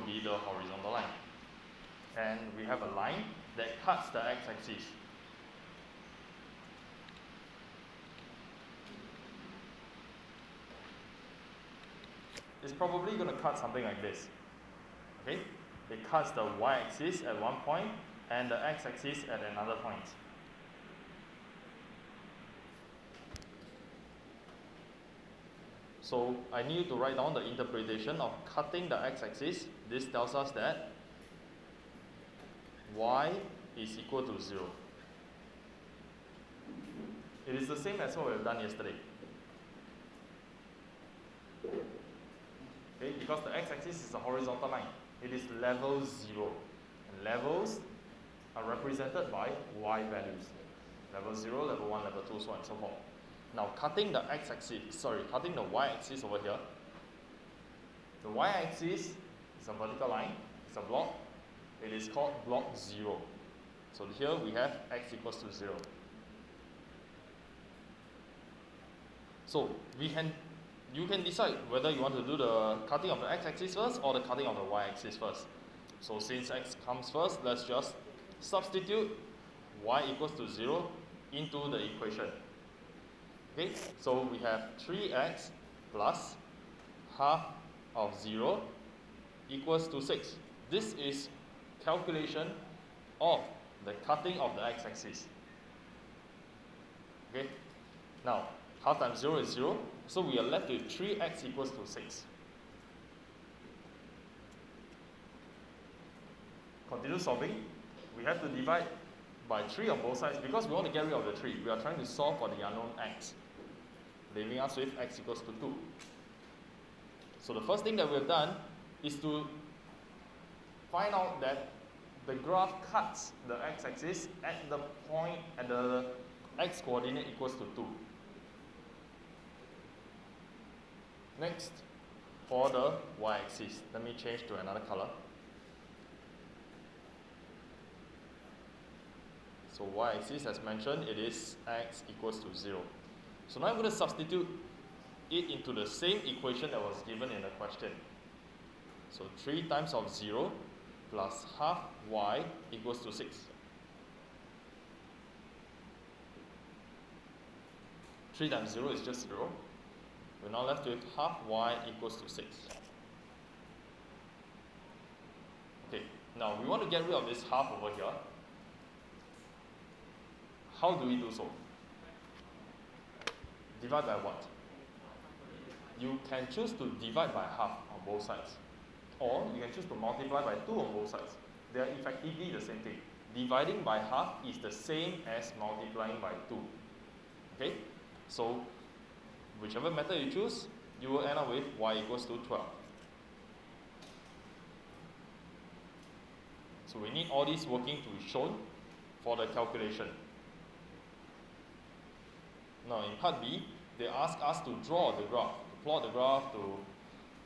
be the horizontal line. And we have a line that cuts the x-axis. It's probably going to cut something like this. Okay? It cuts the y-axis at one point and the x-axis at another point. So I need to write down the interpretation of cutting the x-axis. This tells us that y is equal to 0. It is the same as what we have done yesterday. Okay, because the x-axis is a horizontal line. It is level 0. And levels are represented by y values. Level 0, level 1, level 2, so on and so forth. Now, cutting the cutting the y-axis over here. The y-axis is a vertical line, it's a block. It is called block 0. So here we have x equals to 0. So you can decide whether you want to do the cutting of the x-axis first or the cutting of the y-axis first. So since x comes first, let's just substitute y equals to 0 into the equation. Okay, so we have 3x plus half of 0 equals to 6. This is calculation of the cutting of the x-axis. Okay, now half times 0 is 0, so we are left with 3x equals to 6. Continue solving. We have to divide by 3 on both sides because we want to get rid of the 3. We are trying to solve for the unknown x, leaving us with x equals to 2. So the first thing that we've done is to find out that the graph cuts the x-axis at the point at the x coordinate equals to 2. Next, for the y-axis, let me change to another color. So y-axis, as mentioned, it is x equals to 0. So now I'm going to substitute it into the same equation that was given in the question. So 3 times of 0 plus half y equals to 6. 3 times 0 is just 0. We're now left with half y equals to 6. Okay, now we want to get rid of this half over here. How do we do so? Divide by what? You can choose to divide by half on both sides. Or you can choose to multiply by 2 on both sides. They are effectively the same thing. Dividing by half is the same as multiplying by 2. Okay? So, whichever method you choose, you will end up with y equals to 12. So we need all these working to be shown for the calculation. Now in part B, they ask us to draw the graph, to plot the graph, to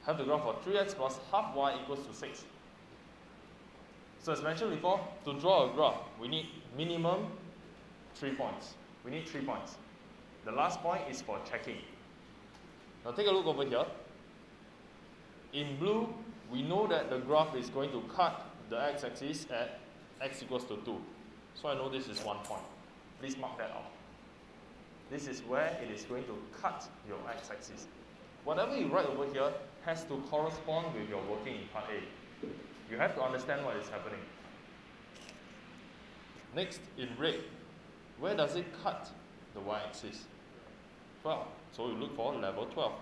have the graph for 3x plus half y equals to 6. So as mentioned before, to draw a graph, we need minimum 3 points. We need 3 points. The last point is for checking. Now take a look over here. In blue, we know that the graph is going to cut the x-axis at x equals to 2. So I know this is 1 point. Please mark that out. This is where it is going to cut your x-axis. Whatever you write over here has to correspond with your working in part A. You have to understand what is happening. Next, in red, where does it cut the y-axis? 12. So you look for level 12.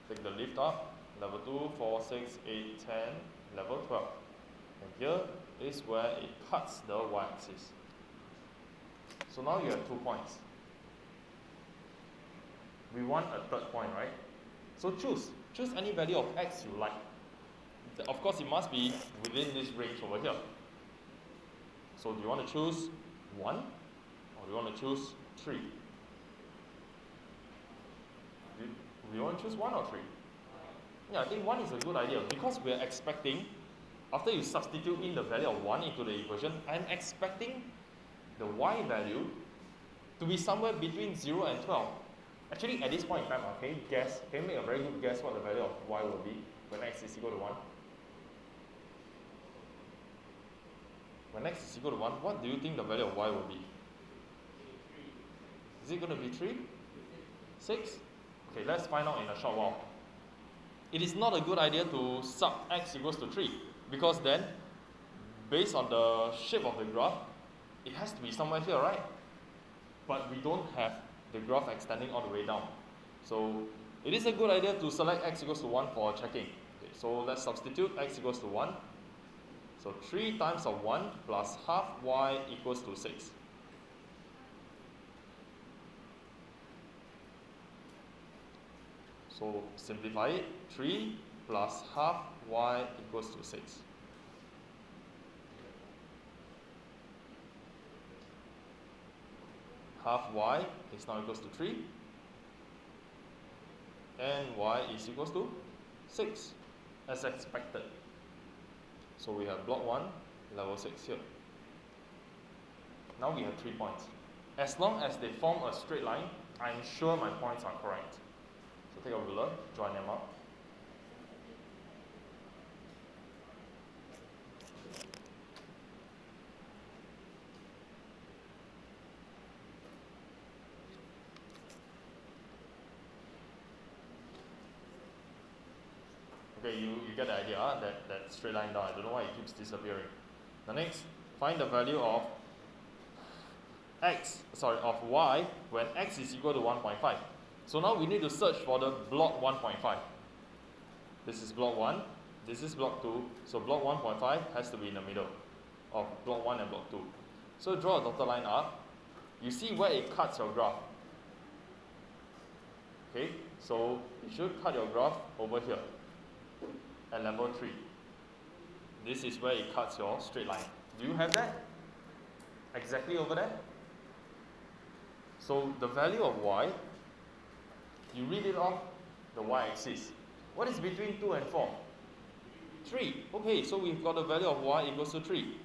Take the lift up, level 2, 4, 6, 8, 10, level 12. And here is where it cuts the y-axis. So now you have 2 points. We want a third point, right? So choose any value of x you like. Of course, it must be within this range over here. So do you want to choose 1 or do you want to choose 3? Do you want to choose 1 or 3? Yeah, I think 1 is a good idea because we are expecting, after you substitute in the value of 1 into the equation, I'm expecting the y value to be somewhere between 0 and 12. Actually, at this point in time, can you guess, can you make a very good guess what the value of y will be when x is equal to 1? When x is equal to 1, what do you think the value of y will be? Is it going to be 3? 6? Okay, let's find out in a short while. It is not a good idea to sub x equals to 3, because then, based on the shape of the graph, it has to be somewhere here, right? But we don't have the graph extending all the way down. So it is a good idea to select x equals to 1 for checking. Okay, so let's substitute x equals to 1. So 3 times of 1 plus half y equals to 6. So simplify it. 3 plus half y equals to 6. Half y is now equals to 3. And y is equals to 6, as expected. So we have block 1, level 6 here. Now we have 3 points. As long as they form a straight line, I'm sure my points are correct. So take a ruler, join them up. Okay, you get the idea, that straight line down. I don't know why it keeps disappearing. The next, find the value of of y when x is equal to 1.5. So now we need to search for the block 1.5. This is block 1, this is block 2, so block 1.5 has to be in the middle of block 1 and block 2. So draw a dotted line up. You see where it cuts your graph. Okay, so you should cut your graph over here at level 3. This is where it cuts your straight line. Do you have that? Exactly over there? So the value of y, you read it off the y-axis. What is between 2 and 4? 3. Okay, so we've got the value of y equals to 3.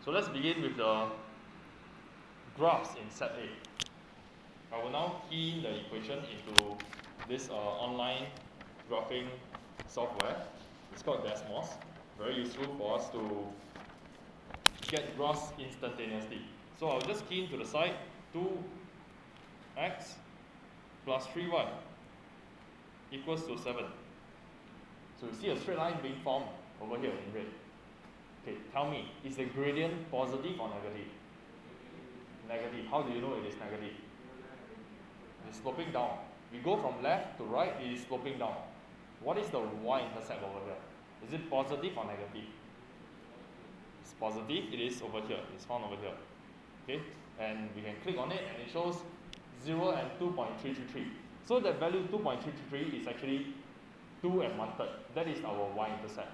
So let's begin with the graphs in set A. I will now key in the equation into this online graphing software. It's called Desmos. Very useful for us to get graphs instantaneously. So I'll just key into the side 2x plus 3y equals to 7. So you see a straight line being formed over here in red. Okay, tell me, is the gradient positive or negative? Negative. How do you know it is negative? It's sloping down. We go from left to right, it is sloping down. What is the y-intercept over here? Is it positive or negative? It's positive, it is over here. It's found over here. Okay, and we can click on it and it shows 0 and 2.333. So that value 2.333 is actually 2 and 1/3. That is our y-intercept.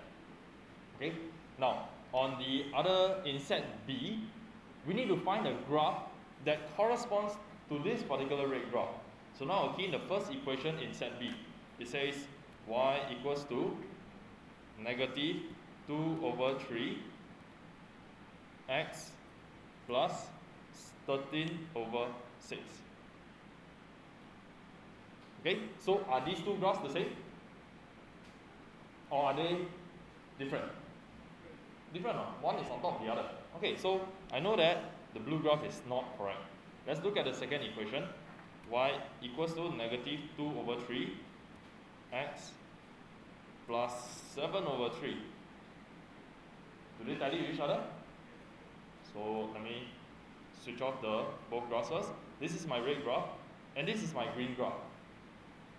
Okay, now on the other, in set B, we need to find a graph that corresponds to this particular red graph. So now I'll key in the first equation in set B. It says y equals to negative 2 over 3 x plus 13 over 6. Okay, so are these two graphs the same? Or are they different? Different, no? One is on top of the other. Okay, so I know that the blue graph is not correct. Let's look at the second equation. Y equals to negative 2 over 3 x plus 7 over 3. Do they tally each other? So let me switch off the both graphs first. This is my red graph and this is my green graph.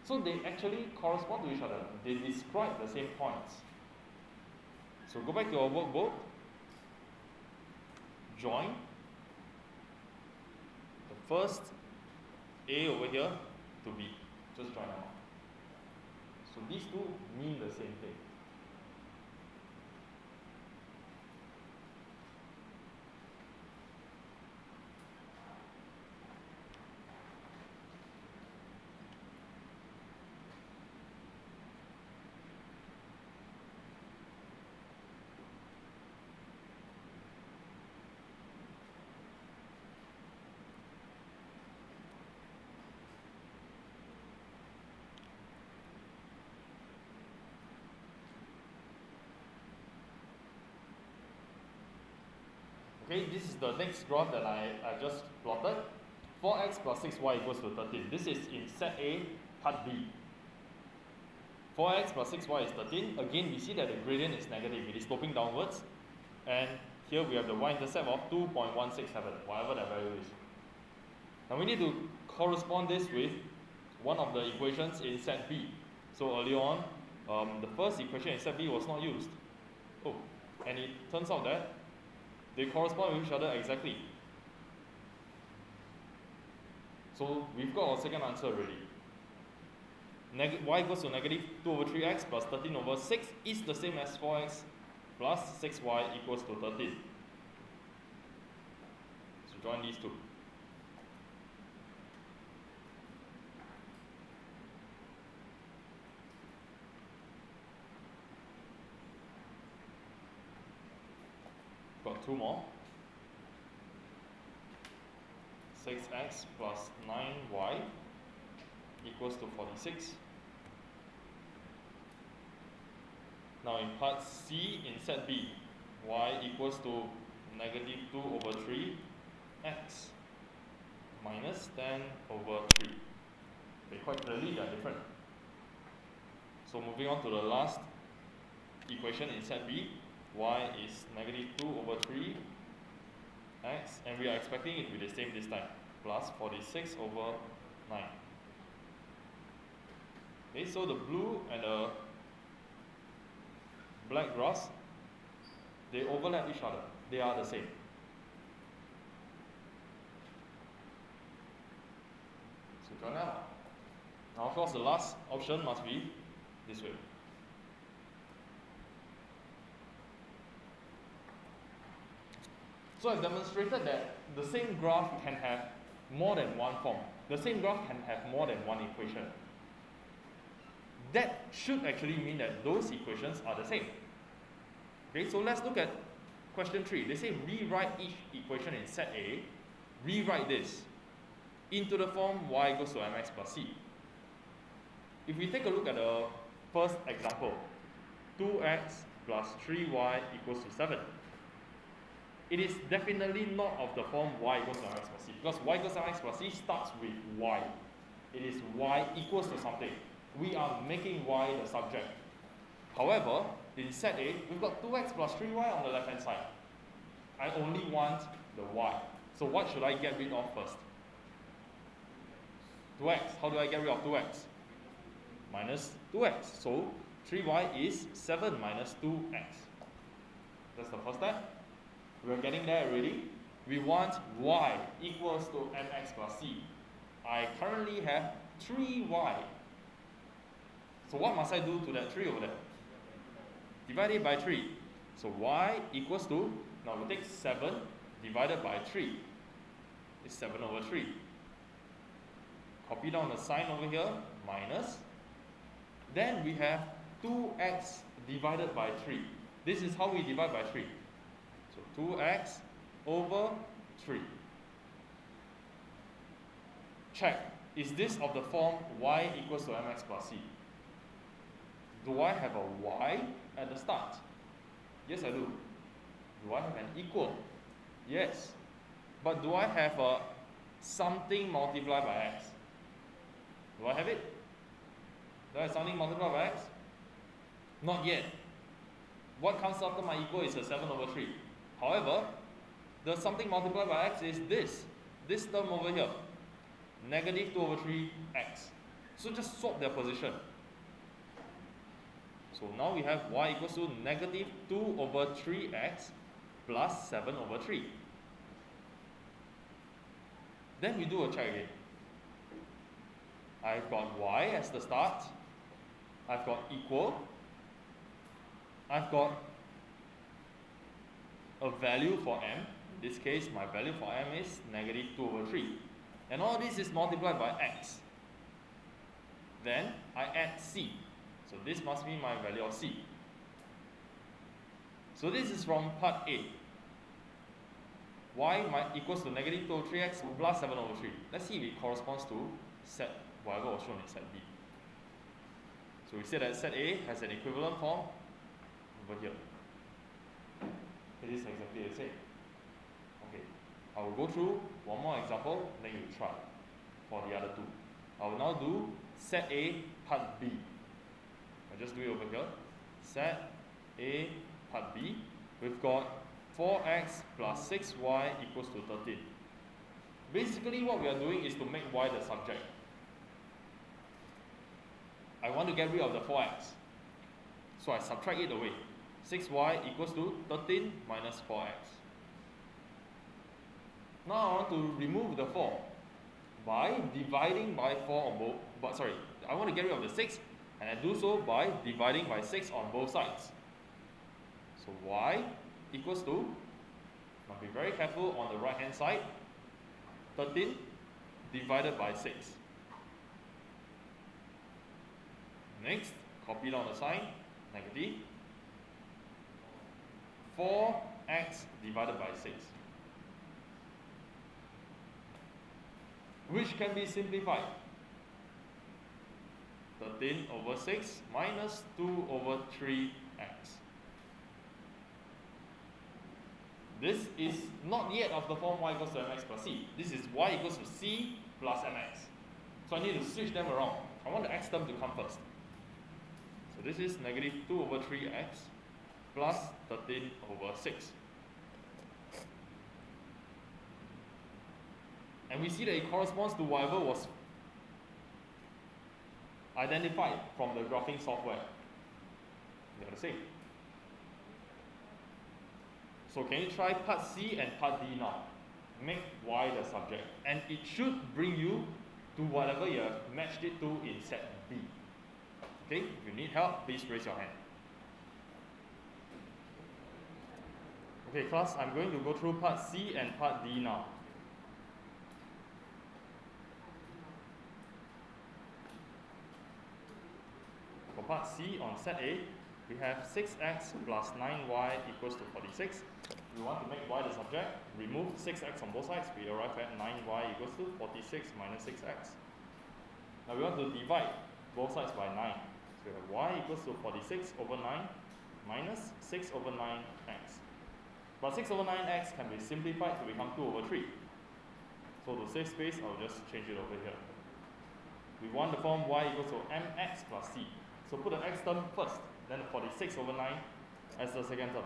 So they actually correspond to each other. They describe the same points. So go back to our workbook, join the first A over here to B. Just join them up. So these two mean the same thing. Okay, this is the next graph that I just plotted. 4x plus 6y equals to 13. This is in set A, part B. 4x plus 6y is 13. Again, we see that the gradient is negative. It is sloping downwards. And here we have the y-intercept of 2.167, whatever that value is. Now we need to correspond this with one of the equations in set B. So earlier on, the first equation in set B was not used. Oh, and it turns out that they correspond with each other exactly. So we've got our second answer already. Y equals to negative 2 over 3x plus 13 over 6 is the same as 4x plus 6y equals to 13. So join these two. Got two more. 6x plus 9y equals to 46. Now in part C in set B, y equals to negative 2 over 3x minus 10 over 3. Okay, quite clearly they are different. So moving on to the last equation in set B, y is negative 2 over 3x, and we are expecting it to be the same this time, plus 46 over 9. Okay, so the blue and the black graphs, they overlap each other. They are the same. So join that. Now of course the last option must be this way. So I've demonstrated that the same graph can have more than one form. The same graph can have more than one equation. That should actually mean that those equations are the same. Okay, so let's look at question 3. They say rewrite each equation in set A, rewrite this into the form y equals to mx plus c. If we take a look at the first example, 2x plus 3y equals to 7. It is definitely not of the form y equals to mx plus c, because y equals to mx plus c starts with y. It is y equals to something. We are making y the subject. However, in set A, we've got 2x plus 3y on the left hand side. I only want the y. So what should I get rid of first? 2x. How do I get rid of 2x? Minus 2x. So 3y is 7 minus 2x. That's the first step. We're getting there already. We want y equals to mx plus c. I currently have 3y. So what must I do to that 3 over there? Divide it by 3. So y equals to, now we take 7 divided by 3. It's 7 over 3. Copy down the sign over here, minus. Then we have 2x divided by 3. This is how we divide by 3. So 2x over 3. Check. Is this of the form y equals to mx plus c? Do I have a y at the start? Yes, I do. Do I have an equal? Yes. But do I have a something multiplied by x? Do I have it? Do I have something multiplied by x? Not yet. What comes after my equal is a 7 over 3. However, the something multiplied by x is this term over here, negative 2 over 3x. So just swap their position. So now we have y equals to negative 2 over 3x plus 7 over 3. Then we do a check again. I've got y as the start. I've got equal. I've got a value for m. In this case, my value for m is negative 2 over 3. And all this is multiplied by x. Then I add c. So this must be my value of c. So this is from part A. Y equals to negative 2 over 3x plus 7 over 3. Let's see if it corresponds to set whatever was shown in set B. So we say that set A has an equivalent form over here. It is exactly the same. I will go through one more example, then you try for the other two. I will now do set A, part B. I just do it over here. Set A, part B. We've got 4x plus 6y equals to 13. Basically, what we are doing is to make y the subject. I want to get rid of the 4x. So I subtract it away. 6y equals to 13 minus 4x. Now I want to remove the 4 by dividing by 4 on both. But sorry, I want to get rid of the 6, and I do so by dividing by 6 on both sides. So y equals to, now be very careful on the right hand side, 13 divided by 6. Next, copy down the sign, negative 4x divided by 6, which can be simplified. 13 over 6 minus 2 over 3x. This is not yet of the form y equals to mx plus c. This is y equals to c plus mx. So I need to switch them around. I want the x term to come first. So this is negative 2 over 3x plus 13 over 6. And we see that it corresponds to whatever was identified from the graphing software. They are the same. So can you try part C and part D now? Make y the subject. And it should bring you to whatever you have matched it to in set B. Okay, if you need help, please raise your hand. Okay, class, I'm going to go through part C and part D now. For part C on set A, we have 6x plus 9y equals to 46. We want to make y the subject. Remove 6x on both sides. We arrive at 9y equals to 46 minus 6x. Now we want to divide both sides by 9. So we have y equals to 46 over 9 minus 6 over 9x. But 6 over 9x can be simplified to become 2 over 3. So to save space, I'll just change it over here. We want the form y equals to mx plus c. So put the x term first, then the 46 over 9 as the second term.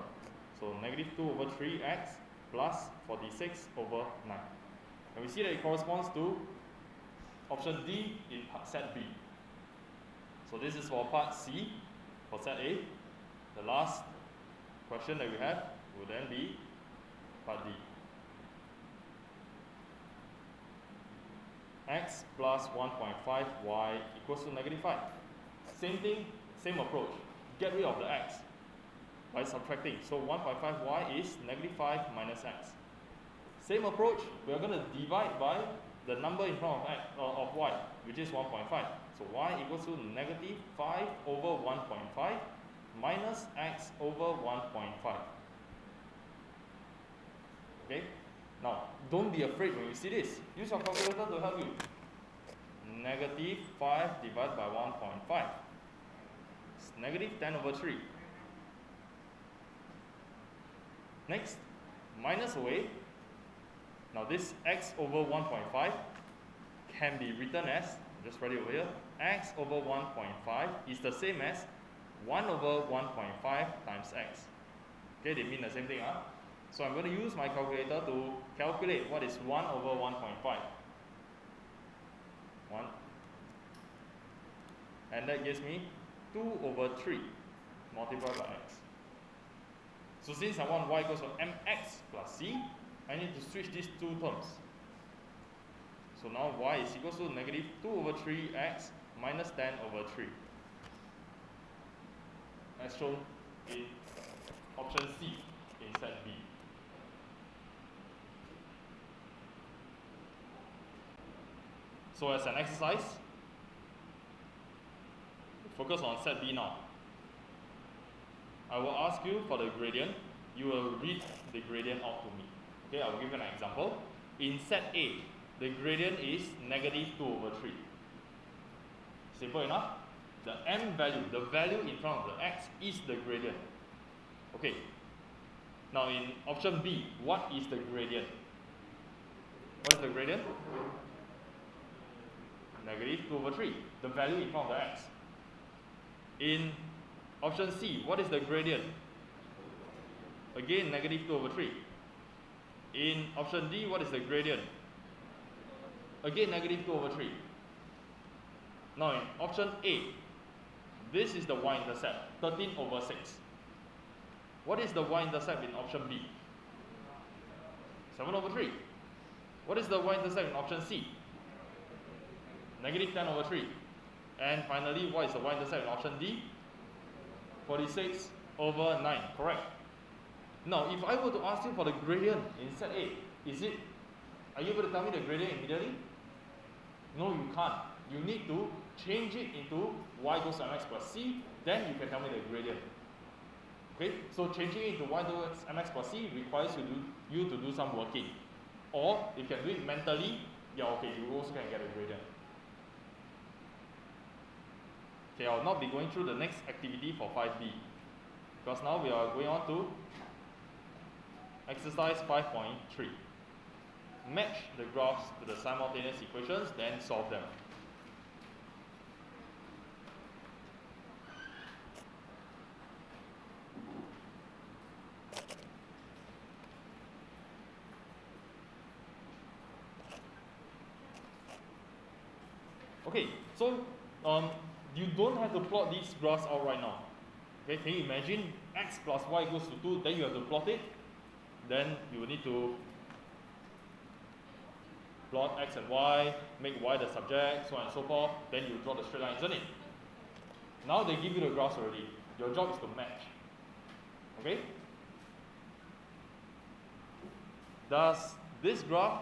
So negative 2 over 3x plus 46 over 9. And we see that it corresponds to option D in set B. So this is for part C. For set A, the last question that we have will then be part D. X plus 1.5y equals to negative 5. Same thing, same approach. Get rid of the x by subtracting. So 1.5y is negative 5 minus x. Same approach, we are going to divide by the number in front of, x, of y, which is 1.5. So y equals to negative 5 over 1.5 minus x over 1.5. Okay? Now, don't be afraid when you see this. Use your calculator to help you. Negative 5 divided by 1.5. It's negative 10 over 3. Next, minus away. Now this x over 1.5 can be written as, just write it over here, x over 1.5 is the same as 1 over 1.5 times x. Okay, they mean the same thing, huh? So I'm going to use my calculator to calculate what is 1 over 1.5. 1. And that gives me 2 over 3 multiplied by x. So since I want y equals to mx plus c, I need to switch these two terms. So now y is equals to negative 2 over 3x minus 10 over 3. As shown in option C in set B. So as an exercise, focus on set B now. I will ask you for the gradient. You will read the gradient out to me. Okay, I will give you an example. In set A, the gradient is negative 2 over 3. Simple enough. The m value, the value in front of the x is the gradient. Okay. Now in option B, what is the gradient? What is the gradient? Negative 2 over 3, the value in front of the x. In option C, what is the gradient? Again, negative 2 over 3. In option D, what is the gradient? Again, negative 2 over 3. Now in option A, this is the y-intercept, 13 over 6. What is the y-intercept in option B? 7 over 3. What is the y-intercept in option C? Negative 10 over 3. And finally, what is the y-intercept in option D? 46 over 9, correct. Now, if I were to ask you for the gradient in set A, are you able to tell me the gradient immediately? No, you can't. You need to change it into y goes to mx plus c, then you can tell me the gradient. Okay, so changing it into y goes mx plus c requires you to do some working. Or if you can do it mentally, yeah, okay, you also can get a gradient. Okay, I'll not be going through the next activity for 5b, because now we are going on to exercise 5.3. Match the graphs to the simultaneous equations, then solve them. Okay, so you don't have to plot these graphs out right now. Okay, can you imagine x plus y equals to 2, then you have to plot it. Then you will need to plot x and y, make y the subject, so on and so forth. Then you draw the straight line, isn't it? Now they give you the graphs already. Your job is to match. Okay? Does this graph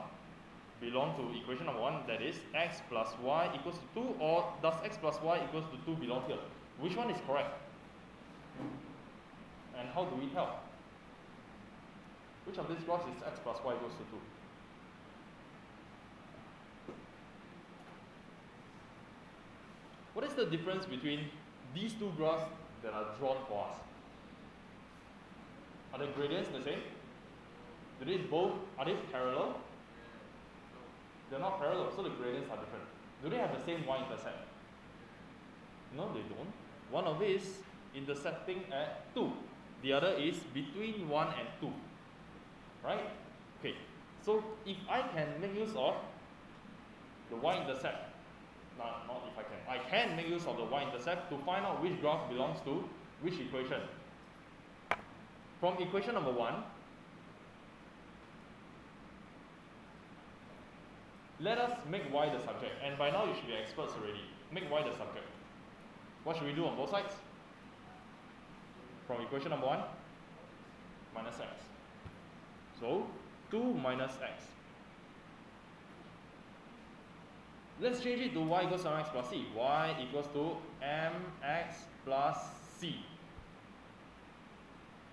belong to equation number 1, that is x plus y equals to 2, or does x plus y equals to 2 belong here? Which one is correct? And how do we tell? Which of these graphs is x plus y equals to 2? What is the difference between these two graphs that are drawn for us? Are the gradients the same? Are they parallel? They're not parallel, so the gradients are different. Do they have the same y-intercept? No, they don't. One of it is intercepting at 2. The other is between 1 and 2. Right? Okay. So if I can make use of the y-intercept, not if I can. I can make use of the y-intercept to find out which graph belongs to which equation. From equation number 1, let us make y the subject. And by now you should be experts already. Make y the subject. What should we do on both sides? From equation number 1, minus x. So 2 minus x. Let's change it to y equals to mx plus c. Y equals to mx plus c.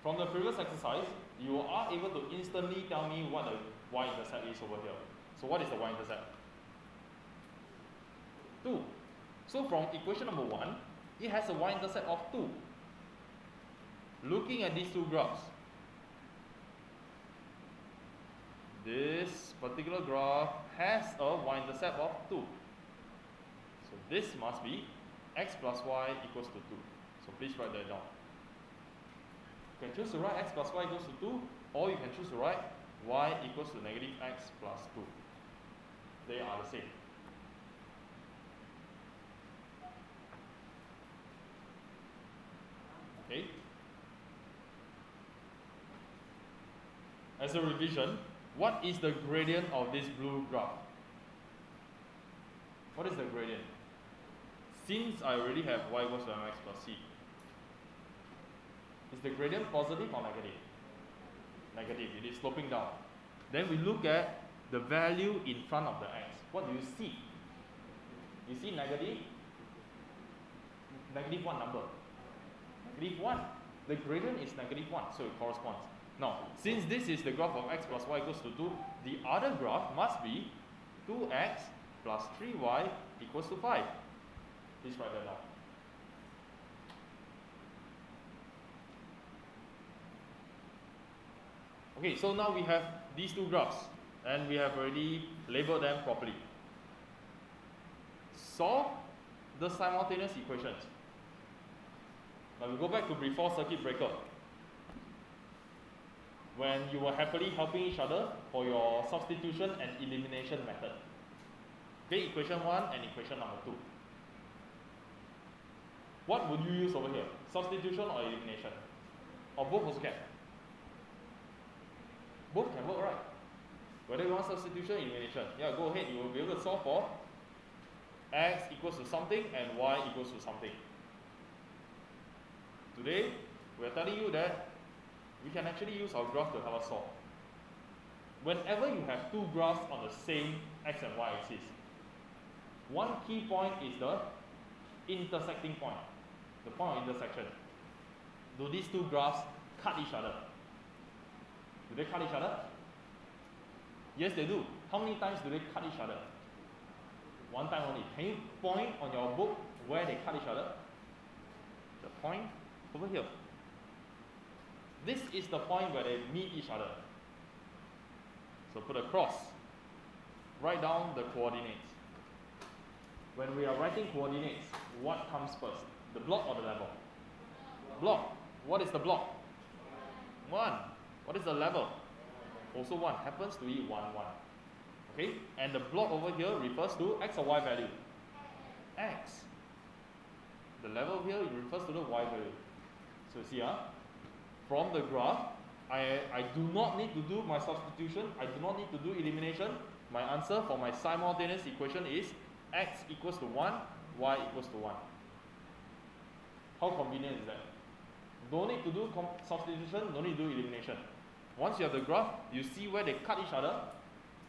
From the previous exercise, you are able to instantly tell me what the y-intercept is over here. So what is the y-intercept? 2. So from equation number 1, it has a y-intercept of 2. Looking at these two graphs, this particular graph has a y-intercept of 2. So this must be x plus y equals to 2. So please write that down. You can choose to write x plus y equals to 2, or you can choose to write y equals to negative x plus 2. They are the same. Okay? As a revision, what is the gradient of this blue graph? What is the gradient? Since I already have y equals to mx plus c, is the gradient positive or negative? Negative, it is sloping down. Then we look at the value in front of the x. What do you see? You see negative? Negative 1 number. Negative 1. The gradient is negative 1, so it corresponds. Now, since this is the graph of x plus y equals to 2, the other graph must be 2x plus 3y equals to 5. Please write that down. Okay, so now we have these two graphs. And we have already labeled them properly. Solve the simultaneous equations. Now we go back to before circuit breaker, when you were happily helping each other for your substitution and elimination method. Okay, equation 1 and equation number 2. What would you use over here? Substitution or elimination? Or both also can? Both can work, right? Whether you want substitution or elimination. Yeah, go ahead. You will be able to solve for x equals to something and y equals to something. Today, we are telling you that we can actually use our graph to help us solve. Whenever you have two graphs on the same x and y axis, one key point is the intersecting point, the point of intersection. Do these two graphs cut each other? Do they cut each other? Yes, they do. How many times do they cut each other? One time only. Can you point on your book where they cut each other? The point over here. This is the point where they meet each other. So put a cross. Write down the coordinates. When we are writing coordinates, what comes first? The block or the level? Block. What is the block? 1. What is the level? Also 1. Happens to be 1, 1. Okay? And the block over here refers to x or y value? X. The level here refers to the y value. So you see, from the graph, I do not need to do my substitution. I do not need to do elimination. My answer for my simultaneous equation is x equals to 1, y equals to 1. How convenient is that? No need to do substitution, no need to do elimination. Once you have the graph, you see where they cut each other.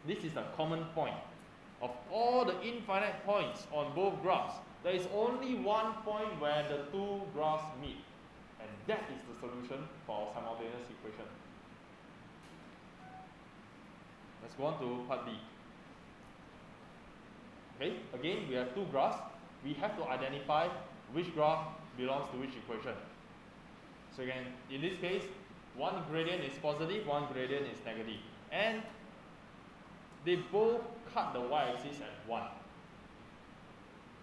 This is the common point. Of all the infinite points on both graphs, there is only one point where the two graphs meet. And that is the solution for our simultaneous equation. Let's go on to part B. Okay, again, we have two graphs. We have to identify which graph belongs to which equation. So again, in this case, one gradient is positive, one gradient is negative. And they both cut the y-axis at 1.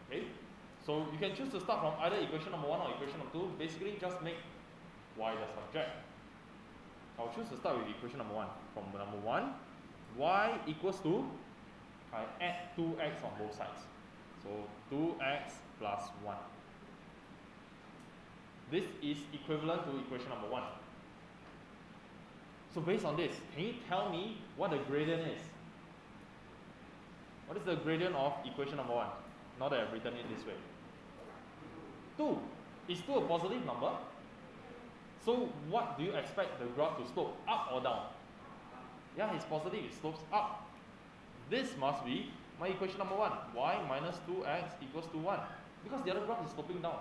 Okay? So you can choose to start from either equation number 1 or equation number 2. Basically, just make y the subject. I'll choose to start with equation number 1. From number 1, y equals to, I add 2x on both sides. So 2x plus 1. This is equivalent to equation number 1. So based on this, can you tell me what the gradient is? What is the gradient of equation number 1? Now that I've written it this way. 2. Is 2 a positive number? So what do you expect the graph to slope? Up or down? Yeah, it's positive, it slopes up. This must be my equation number 1. Y minus 2x equals to 1. Because the other graph is sloping down.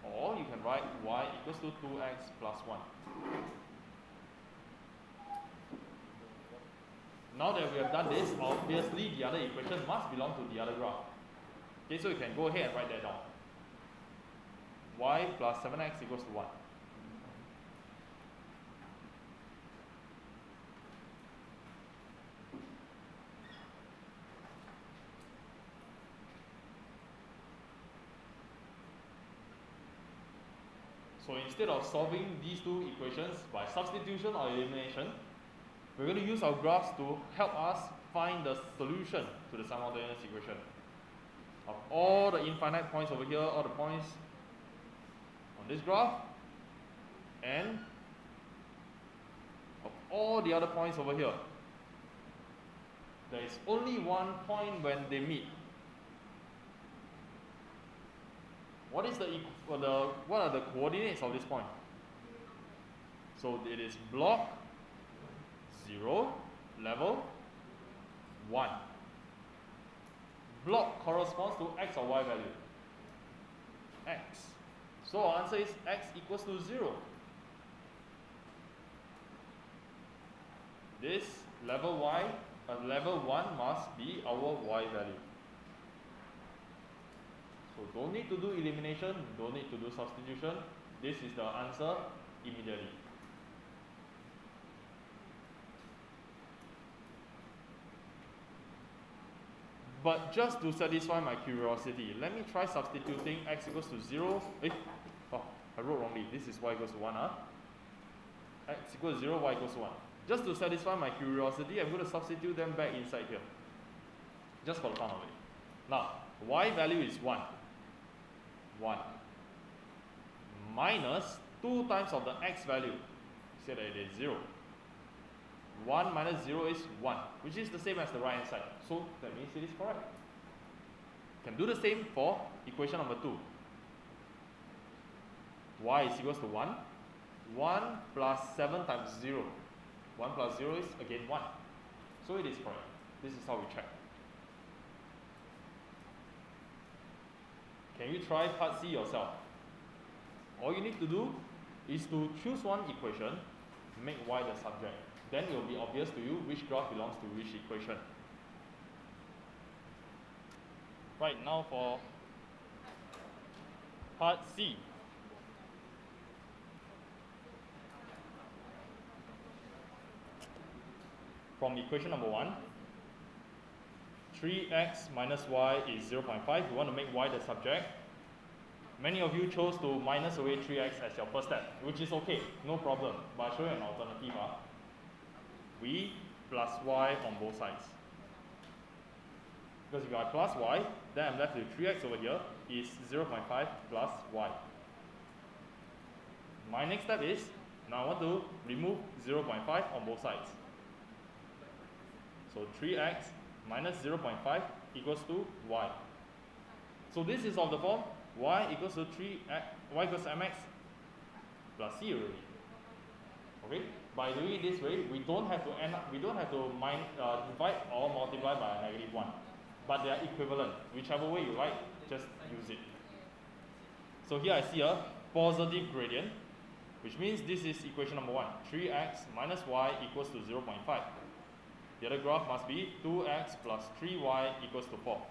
Or you can write y equals to 2x plus 1. Now that we have done this, obviously the other equation must belong to the other graph. Okay, so you can go ahead and write that down. Y plus 7x equals to 1. So instead of solving these two equations by substitution or elimination, we're going to use our graphs to help us find the solution to the simultaneous equation. Of all the infinite points over here, all the points on this graph, and of all the other points over here, there is only one point when they meet. What are the coordinates of this point? So it is block 0, level 1. Block corresponds to x or y value. X. So our answer is x equals to 0. This level level 1 must be our y value. So don't need to do elimination, don't need to do substitution. This is the answer immediately. But just to satisfy my curiosity, let me try substituting x equals to 0. I wrote wrongly. This is y equals to 1. X equals 0, y equals to 1. Just to satisfy my curiosity, I'm going to substitute them back inside here. Just for the fun of it. Now, y value is 1. 1. Minus 2 times of the x value. Say that it is 0. 1 minus 0 is 1, which is the same as the right hand side. So that means it is correct. Can do the same for equation number 2. Y is equals to 1. 1 plus 7 times 0. 1 plus 0 is again 1. So it is correct. This is how we check. Can you try part C yourself? All you need to do is to choose one equation, make y the subject. Then it will be obvious to you which graph belongs to which equation. Right, now for part C. From equation number 1, 3x minus y is 0.5. You want to make y the subject. Many of you chose to minus away 3x as your first step, which is okay, no problem. But I'll show you an alternative. V plus y on both sides. Because if I plus y, then I'm left with 3x over here is 0.5 plus y. My next step is, now I want to remove 0.5 on both sides. So 3x minus 0.5 equals to y. So this is of the form y equals to y equals to mx plus c already. Okay? By doing it this way, we don't have to divide or multiply by a negative 1. But they are equivalent. Whichever way you like, just use it. So here I see a positive gradient, which means this is equation number 1. 3x minus y equals to 0.5. The other graph must be 2x plus 3y equals to 4.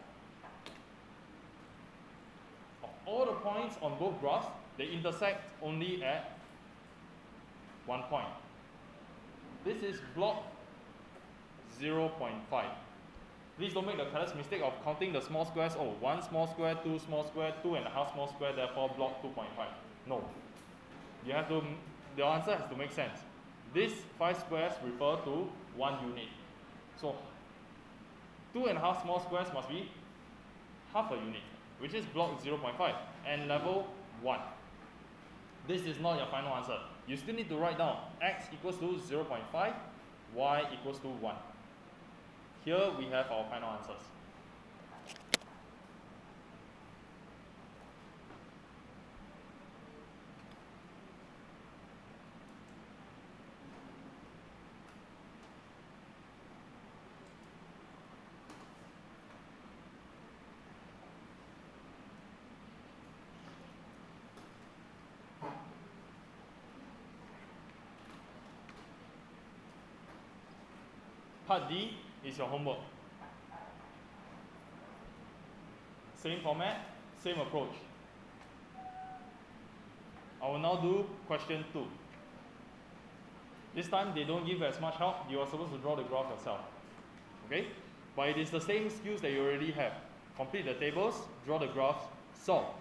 Of all the points on both graphs, they intersect only at one point. This is block 0.5. Please don't make the careless mistake of counting the small squares. Oh, 1 small square, 2 small square, 2.5 small square, therefore block 2.5. No. You have to, the answer has to make sense. These 5 squares refer to 1 unit. So 2.5 small squares must be half a unit, which is block 0.5 and level 1. This is not your final answer. You still need to write down x equals to 0.5, y equals to 1. Here we have our final answers. Part D is your homework. Same format, same approach. I will now do question 2. This time they don't give as much help. You are supposed to draw the graph yourself. Okay? But it is the same skills that you already have. Complete the tables, draw the graphs, solve.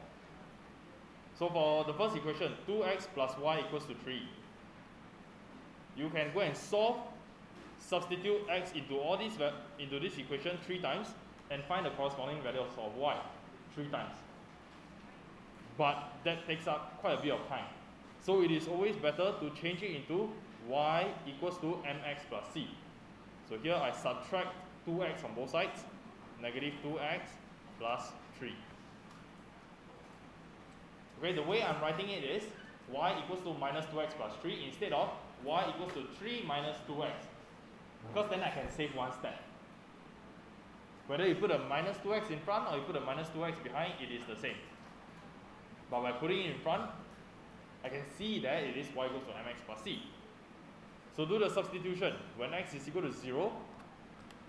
So for the first equation, 2x plus y equals to 3. You can go and solve, substitute x into into this equation 3 times and find the corresponding values of y 3 times. But that takes up quite a bit of time. So it is always better to change it into y equals to mx plus c. So here I subtract 2x on both sides, negative 2x plus 3. Okay, the way I'm writing it is y equals to minus 2x plus 3 instead of y equals to 3 minus 2x. Because then I can save one step. Whether you put a minus 2x in front or you put a minus 2x behind, it is the same. But by putting it in front, I can see that it is y equals to mx plus c. So do the substitution. When x is equal to 0,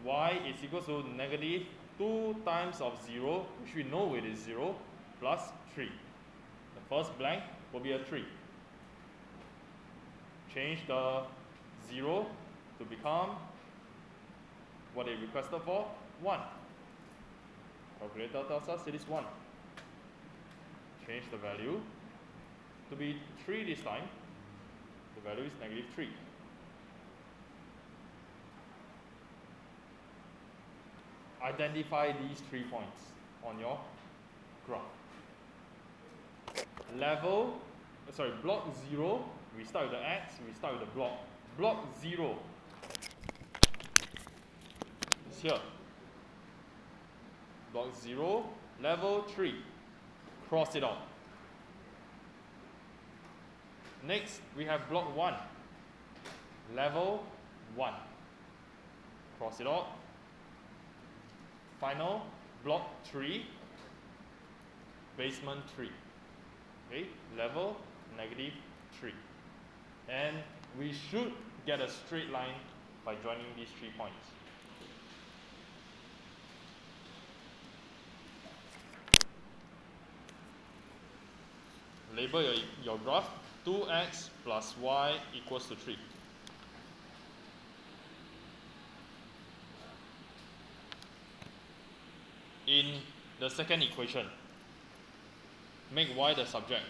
y is equal to negative 2 times of 0, which we know it is 0, plus 3. The first blank will be a 3. Change the 0 to become what they requested for, 1. Calculator tells us it is 1. Change the value to be 3 this time. The value is negative 3. Identify these 3 points on your graph. Block 0, we start with the x, we start with the block. Block 0 is here. Block 0, level 3. Cross it out. Next, we have block 1. Level 1. Cross it out. Final, block 3. Basement 3. Okay, level negative 3. And we should get a straight line by joining these 3 points. Label your graph 2x plus y equals to 3. In the second equation, make y the subject.